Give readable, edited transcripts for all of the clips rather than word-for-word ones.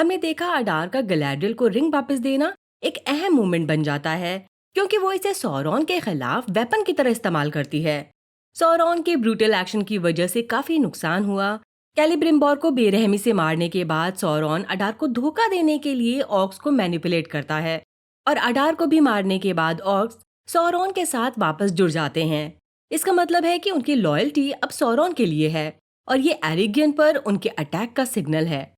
हमने देखा अडार का गैलाड्रियल को रिंग वापस देना एक अहम मूवमेंट बन जाता है, क्योंकि वो इसे सौरॉन के खिलाफ वेपन की तरह इस्तेमाल करती है। सौरॉन के ब्रूटल एक्शन की वजह से काफी नुकसान हुआ। कैलिब्रिम्बोर को बेरहमी से मारने के बाद सौरॉन अडार को धोखा देने के लिए ऑक्स को मैनिपुलेट करता है, और अडार को भी मारने के बाद ऑक्स सौरॉन के साथ वापस जुड़ जाते हैं। इसका मतलब है कि उनकी लॉयल्टी अब सौरॉन के लिए है, और ये एरिगियन पर उनके अटैक का सिग्नल है।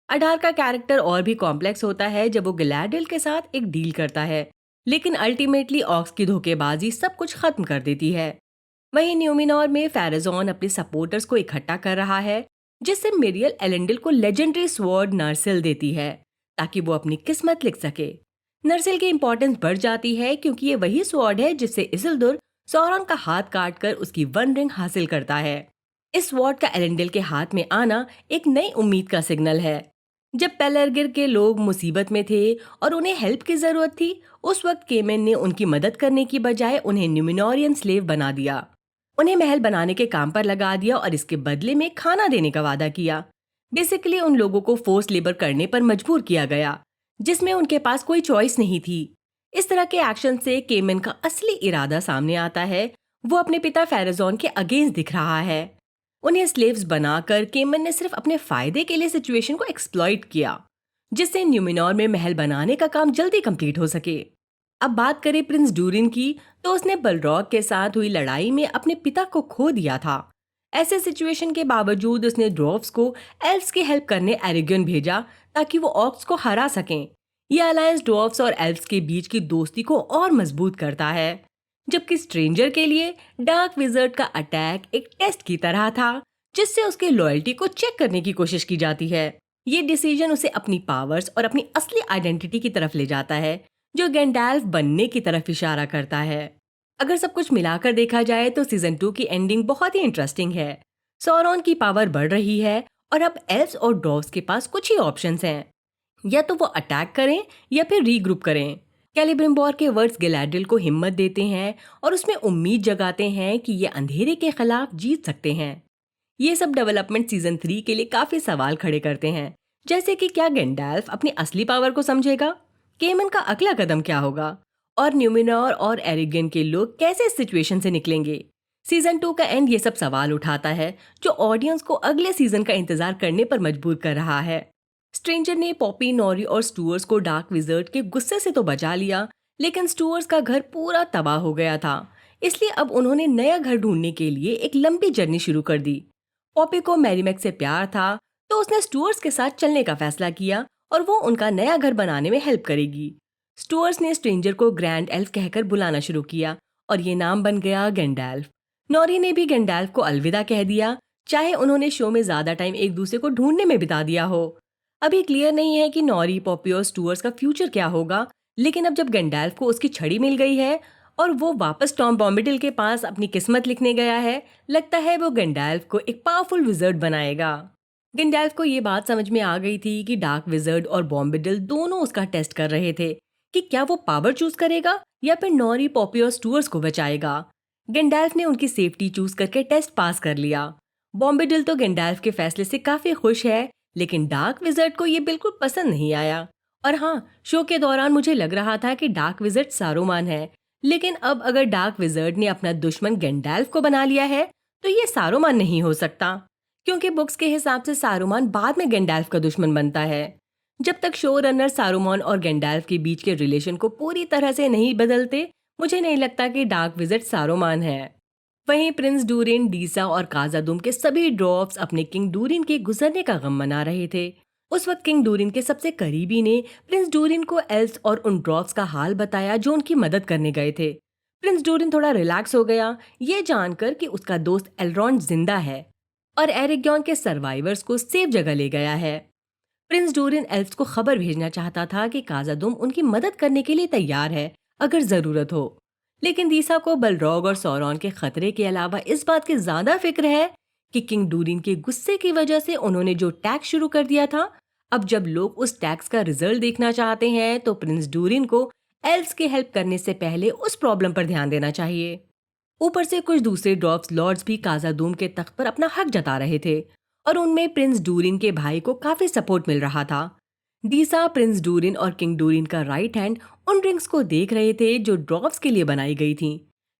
अडार का कैरेक्टर और भी कॉम्प्लेक्स होता है जब वो गैलाड्रियल के साथ एक डील करता है, लेकिन अल्टीमेटली ऑक्स की धोखेबाजी सब कुछ खत्म कर देती है। वहीं न्यूमिनोर में फेराजॉन अपने सपोर्टर्स को इकट्ठा कर रहा है, जिससे मिरियल एलेंडिल को लेजेंडरी स्वॉर्ड नर्सिल देती है ताकि वो अपनी किस्मत लिख सके। नर्सिल की इंपॉर्टेंस बढ़ जाती है क्योंकि ये वही स्वॉर्ड है जिससे इसिल्दुर सौरॉन का हाथ काटकर उसकी वन रिंग हासिल करता है। इस स्वॉर्ड का एलेंडिल के हाथ में आना एक नई उम्मीद का सिग्नल है। जब पेलरगिर के लोग मुसीबत में थे और उन्हें हेल्प की जरूरत थी, उस वक्त केमेन ने उनकी मदद करने की बजाय उन्हें न्यूमिनोरियन स्लेव बना दिया। उन्हें महल बनाने के काम पर लगा दिया और इसके बदले में खाना देने का वादा किया। बेसिकली उन लोगों को फोर्स लेबर करने पर मजबूर किया गया, जिसमें उनके पास कोई चॉइस नहीं थी। इस तरह के एक्शन से केमेन का असली इरादा सामने आता है। वो अपने पिता फेराजॉन के अगेंस्ट दिख रहा है। उन्हें स्लेव्स बनाकर केमन ने सिर्फ अपने फायदे के लिए सिचुएशन को एक्सप्लॉइट किया, जिससे न्यूमिनोर में महल बनाने का काम जल्दी कंप्लीट हो सके। अब बात करें प्रिंस डूरिन की, तो उसने बलरॉग के साथ हुई लड़ाई में अपने पिता को खो दिया था। ऐसे सिचुएशन के बावजूद उसने ड्वार्फ्स को एल्व्स की हेल्प करने एरिगन भेजा ताकि वो ऑक्स को हरा सकें। यह अलायंस ड्वार्फ्स और एल्व्स के बीच की दोस्ती को और मजबूत करता है। जबकि स्ट्रेंजर के लिए डार्क विजर्ड का अटैक एक टेस्ट की तरह था, जिससे उसकी लॉयल्टी को चेक करने की कोशिश की जाती है। ये डिसीजन उसे अपनी पावर्स और अपनी असली आइडेंटिटी की तरफ ले जाता है, जो गैंडाल्फ बनने की तरफ इशारा करता है। अगर सब कुछ मिलाकर देखा जाए तो सीजन 2 की एंडिंग बहुत ही इंटरेस्टिंग है। सौरॉन की पावर बढ़ रही है और अब एल्व्स और ड्वार्फ्स के पास कुछ ही ऑप्शंस हैं, या तो वो अटैक करें या फिर रीग्रुप करें। कैलिब्रिम्बोर के वर्ड्स गैलाड्रियल को हिम्मत देते हैं और उसमें उम्मीद जगाते हैं कि ये अंधेरे के खिलाफ जीत सकते हैं। ये सब डेवलपमेंट सीजन 3 के लिए काफी सवाल खड़े करते हैं, जैसे कि क्या गैंडाल्फ अपनी असली पावर को समझेगा, केमन का अगला कदम क्या होगा, और न्यूमिनोर और एरिगन के लोग कैसे इस सिचुएशन से निकलेंगे। सीजन 2 का एंड ये सब सवाल उठाता है, जो ऑडियंस को अगले सीजन का इंतजार करने पर मजबूर कर रहा है। स्ट्रेंजर ने पॉपी, नॉरी और स्टूअर्स को डार्क विजर्ड के गुस्से से तो बचा लिया, लेकिन स्टूअर्स का घर पूरा तबाह हो गया था। इसलिए अब उन्होंने नया घर ढूंढने के लिए एक लंबी जर्नी शुरू कर दी। पॉपी को मैरीमैक से प्यार था, तो उसने स्टूअर्स के साथ चलने का फैसला किया और वो उनका नया घर बनाने में हेल्प करेगी। स्टूअर्स ने स्ट्रेंजर को ग्रैंड एल्फ कहकर बुलाना शुरू किया और ये नाम बन गया गैंडाल्फ। नॉरी ने भी गैंडाल्फ को अलविदा कह दिया, चाहे उन्होंने शो में ज्यादा टाइम एक दूसरे को ढूंढने में बिता दिया हो। अभी क्लियर नहीं है कि नॉरी, पॉपी और स्टूअर्स का फ्यूचर क्या होगा, लेकिन अब जब गैंडाल्फ को उसकी छड़ी मिल गई है और वो वापस टॉम बॉम्बिडल के पास अपनी किस्मत लिखने गया है, लगता है वो गैंडाल्फ को एक पावरफुल विजर्ड बनाएगा। गैंडाल्फ को ये बात समझ में आ गई थी कि डार्क विजर्ड और बॉम्बिडल दोनों उसका टेस्ट कर रहे थे कि क्या वो पावर चूज करेगा या फिर नॉरी, पॉपी और स्टूअर्स को बचाएगा। गैंडाल्फ ने उनकी सेफ्टी चूज करके टेस्ट पास कर लिया। बॉम्बिडल तो गैंडाल्फ के फैसले से काफी खुश है, लेकिन डार्क विजर्ड को ये बिल्कुल पसंद नहीं आया। और हाँ, शो के दौरान मुझे लग रहा था कि डार्क विजर्ड सारोमान है, लेकिन अब अगर डार्क विजर्ड ने अपना दुश्मन गैंडाल्फ को बना लिया है, तो ये सारोमान नहीं हो सकता, क्योंकि बुक्स के हिसाब से सारोमान बाद में गैंडाल्फ का दुश्मन बनता है। जब तक शो रनर सारोमान और गैंडाल्फ के बीच के रिलेशन को पूरी तरह से नहीं बदलते, मुझे नहीं लगता कि डार्क विजर्ड सारोमान है। वहीं प्रिंस डूरिन, डीसा और काजादुम के सभी ड्वार्फ्स अपने किंग डूरिन के गुजरने का गम मना रहे थे। उस वक्त किंग डूरिन के सबसे करीबी ने प्रिंस डूरिन को एल्व्स और उन ड्वार्फ्स का हाल बताया जो उनकी मदद करने गए थे। प्रिंस डूरिन थोड़ा रिलैक्स हो गया, ये जानकर कि उसका दोस्त एलरॉन्ड जिंदा है और एरिग्यॉन के सर्वाइवर्स को सेफ जगह ले गया है। प्रिंस डूरिन एल्व्स को खबर भेजना चाहता था कि काजादुम उनकी मदद करने के लिए तैयार है अगर जरूरत हो, लेकिन दीसा को बलरॉग और सौरॉन के खतरे के अलावा इस बात की ज्यादा फिक्र है कि किंग डूरिन के गुस्से की वजह से उन्होंने जो टैक्स शुरू कर दिया था, अब जब लोग उस टैक्स का रिजल्ट देखना चाहते हैं तो प्रिंस डूरिन को एल्व्स की हेल्प करने से पहले उस प्रॉब्लम पर ध्यान देना चाहिए। ऊपर से कुछ दूसरे ड्वार्फ्स लॉर्ड्स भी काजादूम के तख्त पर अपना हक जता रहे थे और उनमें प्रिंस डूरिन के भाई को काफी सपोर्ट मिल रहा था। डीसा प्रिंस डूरिन और किंग डूरिन का राइट हैंड उन रिंग्स को देख रहे थे जो ड्रॉप्स के लिए बनाई गई थी।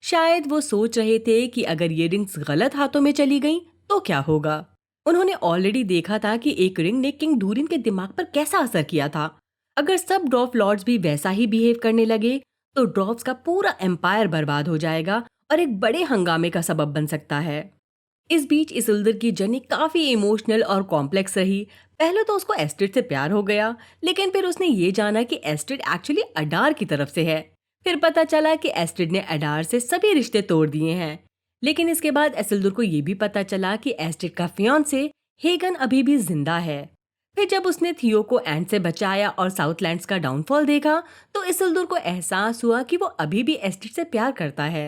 शायद वो सोच रहे थे कि अगर ये रिंग्स गलत हाथों में चली गईं तो क्या होगा। उन्होंने ऑलरेडी देखा था कि एक रिंग ने किंग डूरिन के दिमाग पर कैसा असर किया था। अगर सब ड्रॉप लॉर्ड्स भी वैसा ही बिहेव करने लगे तो ड्रॉप्स का पूरा एम्पायर बर्बाद हो जाएगा और एक बड़े हंगामे का सबब बन सकता है। इस बीच इसिल्दुर की जर्नी काफी इमोशनल और कॉम्प्लेक्स रही। पहले तो उसको एस्ट्रिड से प्यार हो गया, लेकिन फिर उसने ये जाना कि एस्ट्रिड एक्चुअली अडार की तरफ से है। फिर पता चला कि एस्ट्रिड ने अडार से सभी रिश्ते तोड़ दिए हैं। लेकिन इसके बाद इसिल्दुर को ये भी पता चला कि एस्ट्रिड का फियांसे हेगन अभी भी जिंदा है। फिर जब उसने थियो को एंड से बचाया और साउथलैंड्स का डाउनफॉल देखा तो इसिल्दुर को एहसास हुआ कि वो अभी भी एस्ट्रिड से प्यार करता है।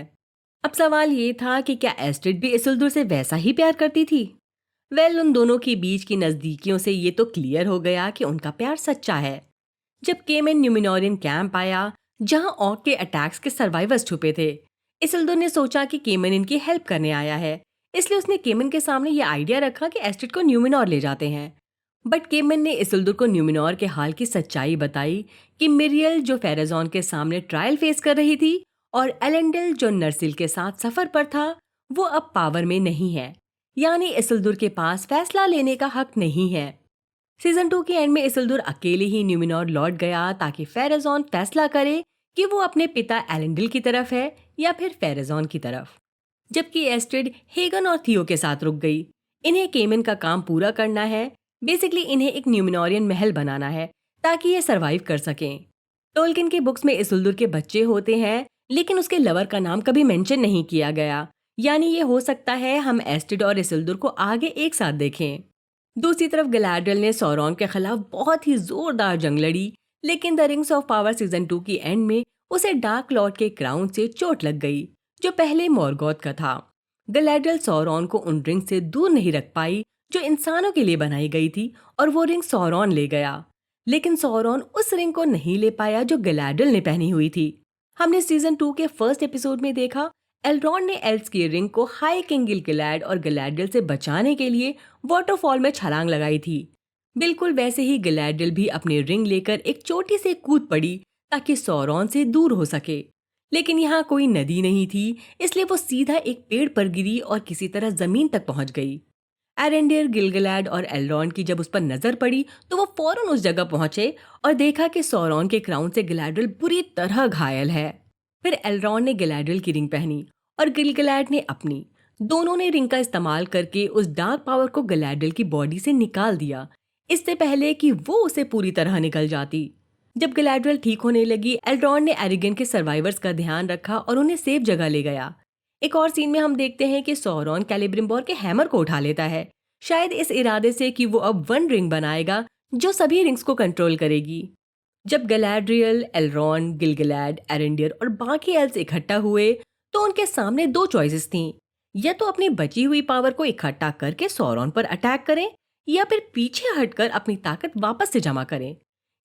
अब सवाल ये था कि क्या एस्ट्रिड भी इसिल्दुर से वैसा ही प्यार करती थी। उन दोनों के बीच की नजदीकियों से ये तो क्लियर हो गया कि उनका प्यार सच्चा है। जब केमेन न्यूमिनोरियन कैंप आया जहां ऑर्क के अटैक्स के सर्वाइवर्स छुपे थे, इसिल्दुर ने सोचा कि केमेन इनकी हेल्प करने आया है, इसलिए उसने केमेन के सामने ये आइडिया रखा कि एस्ट्रिड को न्यूमिनोर ले जाते हैं। बट केमेन ने इसिल्दुर को न्यूमिनोर के हाल की सच्चाई बताई कि मिरियल जो फेराजॉन के सामने ट्रायल फेस कर रही थी और एलेंडल जो नरसिल के साथ सफर पर था, वो अब पावर में नहीं है, यानी इसिल्दुर के पास फैसला लेने का हक नहीं है। सीजन 2 के एंड में इसिल्दुर अकेले ही न्यूमिनोर लौट गया ताकि फेराजॉन फैसला करे कि वो अपने पिता एलेंडल की तरफ है या फिर फेराजॉन की तरफ। जबकि एस्ट्रिड हेगन और थियो के साथ रुक गई। इन्हें केमेन का काम पूरा करना है। बेसिकली इन्हें एक न्यूमिनोरियन महल बनाना है ताकि ये सरवाइव कर सकें। टोल्किन की बुक्स में इसिल्दुर के बच्चे होते हैं, लेकिन उसके लवर का नाम कभी मेंशन नहीं किया गया, यानी ये हो सकता है हम एस्ट्रिड और इसिल्दुर को आगे एक साथ देखें। दूसरी तरफ गैलाड्रियल ने सौरॉन के खिलाफ बहुत ही जोरदार जंग लड़ी, लेकिन the rings of power season 2 की एंड में उसे डार्क लॉर्ड के क्राउन से चोट लग गई जो पहले मॉर्गोथ का था। गैलाड्रियल सौरॉन को उन रिंग से दूर नहीं रख पाई जो इंसानों के लिए बनाई गई थी और वो रिंग सौरॉन ले गया। लेकिन सौरॉन उस रिंग को नहीं ले पाया जो गैलाड्रियल ने पहनी हुई थी। हमने सीजन 2 के फर्स्ट एपिसोड में देखा एल्रॉन ने एल्व्स की रिंग को हाई किंग गिल-गैलाड और गैलाड्रियल से बचाने के लिए वाटरफॉल में छलांग लगाई थी। बिल्कुल वैसे ही गैलाड्रियल भी अपनी रिंग लेकर एक चोटी से कूद पड़ी ताकि सौरॉन से दूर हो सके। लेकिन यहाँ कोई नदी नहीं थी, इसलिए वो सीधा एक पेड़ पर गिरी और किसी तरह जमीन तक पहुंच गई। एरेंडेर, गिल-गैलाड और एल्रॉन की जब उस पर नजर पड़ी तो वो फौरन उस जगह पहुंचे और देखा कि सौरॉन के क्राउन से गैलाड्रियल बुरी तरह घायल है। फिर एल्रॉन ने गैलाड्रियल की रिंग पहनी और गिल-गैलाड ने अपनी। दोनों ने रिंग का इस्तेमाल करके उस डार्क पावर को गैलाड्रियल की बॉडी से निकाल दिया, इससे पहले कि वो उसे पूरी तरह निकल जाती। जब गैलाड्रियल ठीक होने लगी, एल्रॉन ने एरिगन के सर्वाइवर्स का ध्यान रखा और उन्हें सेफ जगह ले गया। एक और सीन में हम देखते हैं कि सौरॉन कैलिब्रिम्बोर के हैमर को उठा लेता है, शायद इस इरादे से कि वो अब वन रिंग बनाएगा जो सभी रिंग्स को कंट्रोल करेगी। जब गैलाड्रियल, एल्रॉन, गिल-गैलाड, एरेंडियर और बाकी एल्व्स इकट्ठा हुए तो उनके सामने दो चॉइसेस थीं, या तो अपनी बची हुई पावर को इकट्ठा करके सौरॉन पर अटैक करें या फिर पीछे हटकर अपनी ताकत वापस से जमा करें।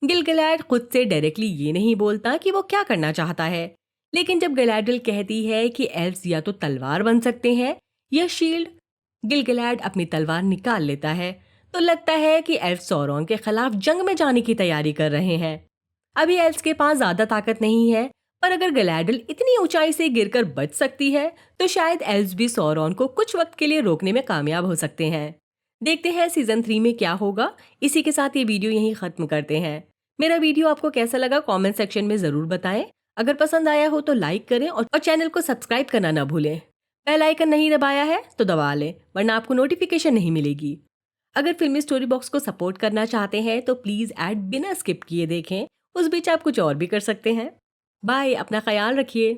गिल-गैलाड खुद से डायरेक्टली ये नहीं बोलता कि वो क्या करना चाहता है, लेकिन जब गैलाड्रियल कहती है कि एल्व्स या तो तलवार बन सकते हैं या शील्ड, गिल-गैलाड अपनी तलवार निकाल लेता है। तो लगता है कि एल्व्स सौरॉन के खिलाफ जंग में जाने की तैयारी कर रहे हैं। अभी एल्व्स के पास ज्यादा ताकत नहीं है, पर अगर गैलाड्रियल इतनी ऊंचाई से गिरकर बच सकती है तो शायद एल्व्स भी सौरॉन को कुछ वक्त के लिए रोकने में कामयाब हो सकते हैं। देखते हैं सीजन 3 में क्या होगा। इसी के साथ ये वीडियो यहीं खत्म करते हैं। मेरा वीडियो आपको कैसा लगा कमेंट सेक्शन में जरूर बताएं। अगर पसंद आया हो तो लाइक करें और चैनल को सब्सक्राइब करना ना भूलें। बेल आइकन नहीं दबाया है तो दबा लें, वरना आपको नोटिफिकेशन नहीं मिलेगी। अगर फिल्मी स्टोरी बॉक्स को सपोर्ट करना चाहते हैं तो प्लीज ऐड बिना स्किप किए देखें, उस बीच आप कुछ और भी कर सकते हैं। बाय, अपना ख्याल रखिए।